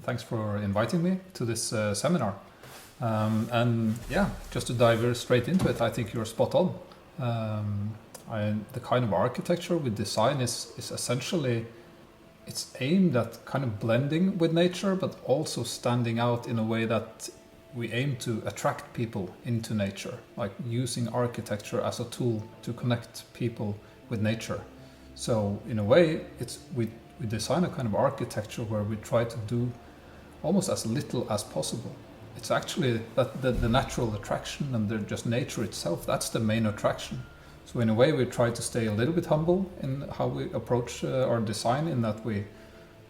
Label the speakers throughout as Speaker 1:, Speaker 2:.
Speaker 1: thanks for inviting me to this seminar. And yeah, just to dive straight into it, I think you're spot on. The kind of architecture we design is essentially, it's aimed at kind of blending with nature, but also standing out in a way that we aim to attract people into nature, like using architecture as a tool to connect people with nature. So in a way, we design a kind of architecture where we try to do almost as little as possible. It's actually that the natural attraction and just nature itself, that's the main attraction. So in a way, we try to stay a little bit humble in how we approach our design, in that we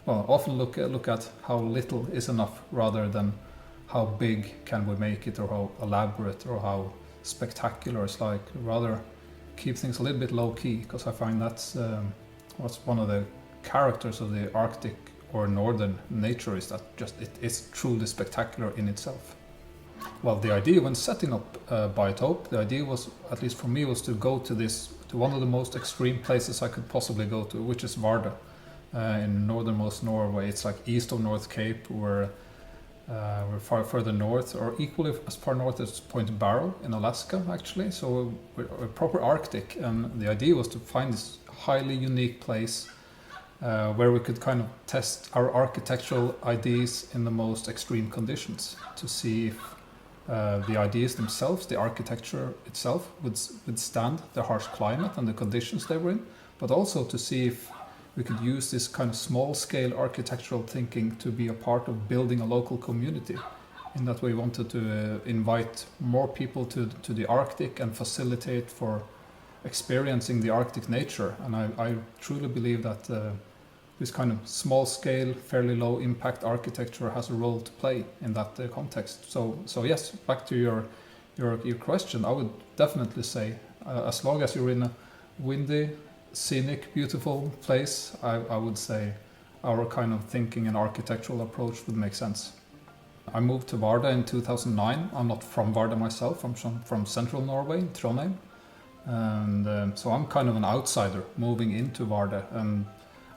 Speaker 1: often look at how little is enough rather than how big can we make it, or how elaborate or how spectacular. It's like rather keep things a little bit low key, because I find that's what's one of the characters of the Arctic or northern nature, is that just it is truly spectacular in itself. Well, the idea when setting up Biotope, the idea was, at least for me, was to go to one of the most extreme places I could possibly go to, which is Vardø in northernmost Norway. It's like east of North Cape. We're far further north, or equally as far north as Point Barrow in Alaska, actually. So we're proper Arctic, and the idea was to find this highly unique place where we could kind of test our architectural ideas in the most extreme conditions, to see if the ideas themselves, the architecture itself, would withstand the harsh climate and the conditions they were in, but also to see if we could use this kind of small-scale architectural thinking to be a part of building a local community. In that we wanted to invite more people to the Arctic and facilitate for experiencing the Arctic nature. And I truly believe that this kind of small-scale, fairly low-impact architecture has a role to play in that context. So yes, back to your question, I would definitely say, as long as you're in a windy, scenic, beautiful place, I would say our kind of thinking and architectural approach would make sense. I moved to Vardø in 2009. I'm not from Vardø myself. I'm from central Norway, Trondheim. And so I'm kind of an outsider moving into Vardø. And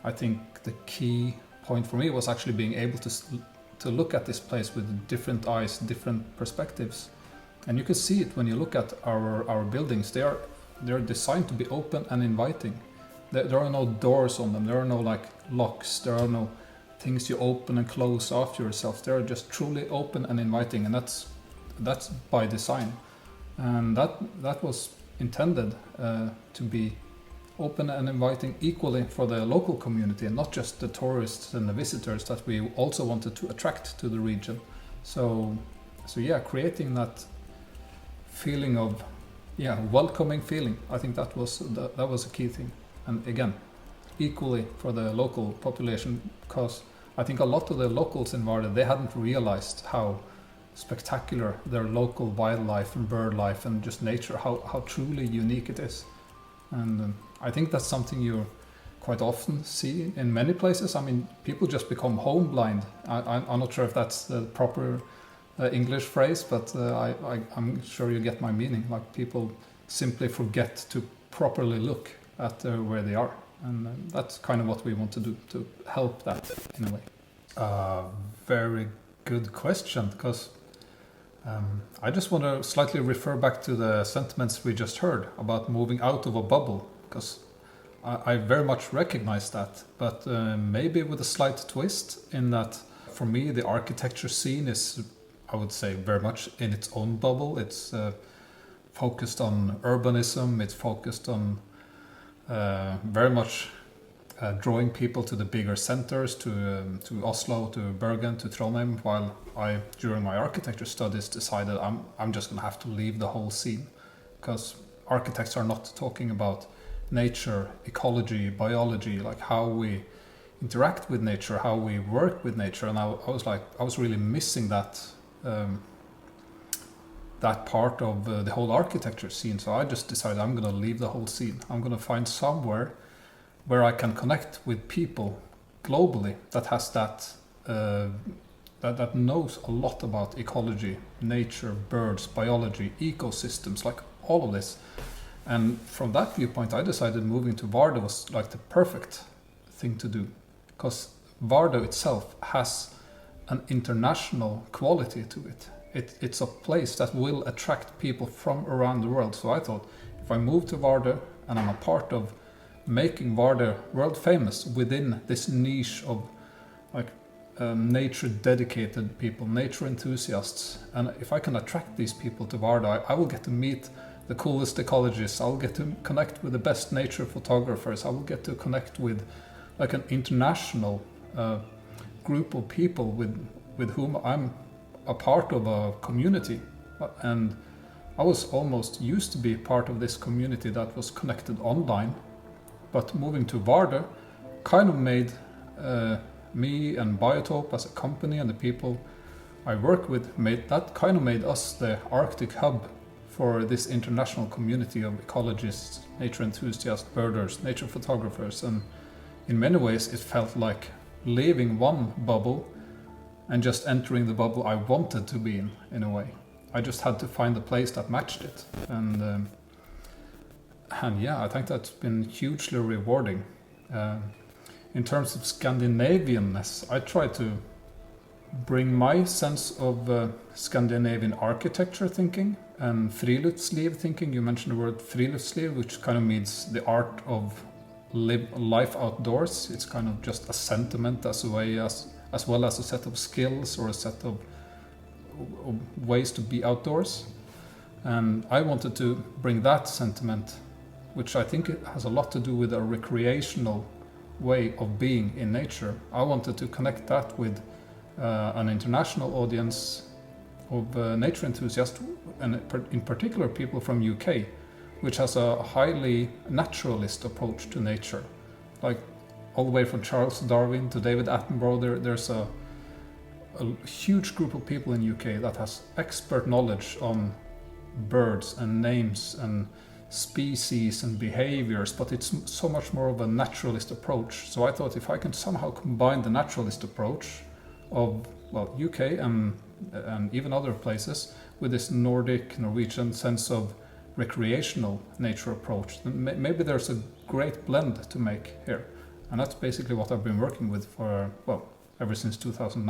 Speaker 1: I think the key point for me was actually being able to look at this place with different eyes, different perspectives. And you can see it when you look at our buildings. They're designed to be open and inviting. There are no doors on them. There are no like locks. There are no things you open and close after yourself. They're just truly open and inviting, and that's by design. And that was intended to be open and inviting equally for the local community, and not just the tourists and the visitors that we also wanted to attract to the region. So yeah, creating that feeling of welcoming feeling. I think that was a key thing. And again, equally for the local population, because I think a lot of the locals in Vardø, they hadn't realized how spectacular their local wildlife and bird life and just nature, how truly unique it is. And I think that's something you quite often see in many places. I mean, people just become home blind. I'm not sure if that's the proper English phrase, but I'm sure you get my meaning. Like, people simply forget to properly look at where they are, and that's kind of what we want to do, to help that in a way. Very good question, because I just want to slightly refer back to the sentiments we just heard about moving out of a bubble, because I very much recognize that, but maybe with a slight twist, in that for me the architecture scene is, I would say, very much in its own bubble. It's focused on urbanism. It's focused on very much drawing people to the bigger centers, to Oslo, to Bergen, to Trondheim, while I, during my architecture studies, decided I'm just going to have to leave the whole scene, because architects are not talking about nature, ecology, biology, like how we interact with nature, how we work with nature. And I was really missing that that part of the whole architecture scene. So I just decided I'm going to leave the whole scene. I'm going to find somewhere where I can connect with people globally that has that knows a lot about ecology, nature, birds, biology, ecosystems, like all of this. And from that viewpoint, I decided moving to Vardø was like the perfect thing to do, because Vardø itself has an international quality to it. It's a place that will attract people from around the world. So I thought, if I move to Vardø and I'm a part of making Vardø world famous within this niche of like nature dedicated people, nature enthusiasts, and if I can attract these people to Vardø, I will get to meet the coolest ecologists, I'll get to connect with the best nature photographers, I will get to connect with like an international group of people with whom I'm a part of a community. And I was almost used to be part of this community that was connected online, but moving to Vardø kind of made me and Biotope as a company and the people I work with made us the Arctic hub for this international community of ecologists, nature enthusiasts, birders, nature photographers, and in many ways it felt like leaving one bubble and just entering the bubble I wanted to be in a way. I just had to find a place that matched it, and yeah, I think that's been hugely rewarding. In terms of Scandinavianness, I try to bring my sense of Scandinavian architecture thinking and friluftsliv thinking. You mentioned the word friluftsliv, which kind of means the art of life outdoors. It's kind of just a sentiment as well as a set of skills or a set of ways to be outdoors. And I wanted to bring that sentiment, which I think it has a lot to do with a recreational way of being in nature. I wanted to connect that with an international audience of nature enthusiasts, and in particular people from UK, which has a highly naturalist approach to nature. Like all the way from Charles Darwin to David Attenborough, there's a huge group of people in UK that has expert knowledge on birds and names and species and behaviors, but it's so much more of a naturalist approach. So I thought if I can somehow combine the naturalist approach of UK and even other places with this Norwegian sense of recreational nature approach, then maybe there's a great blend to make here. And that's basically what I've been working with for ever since 2009.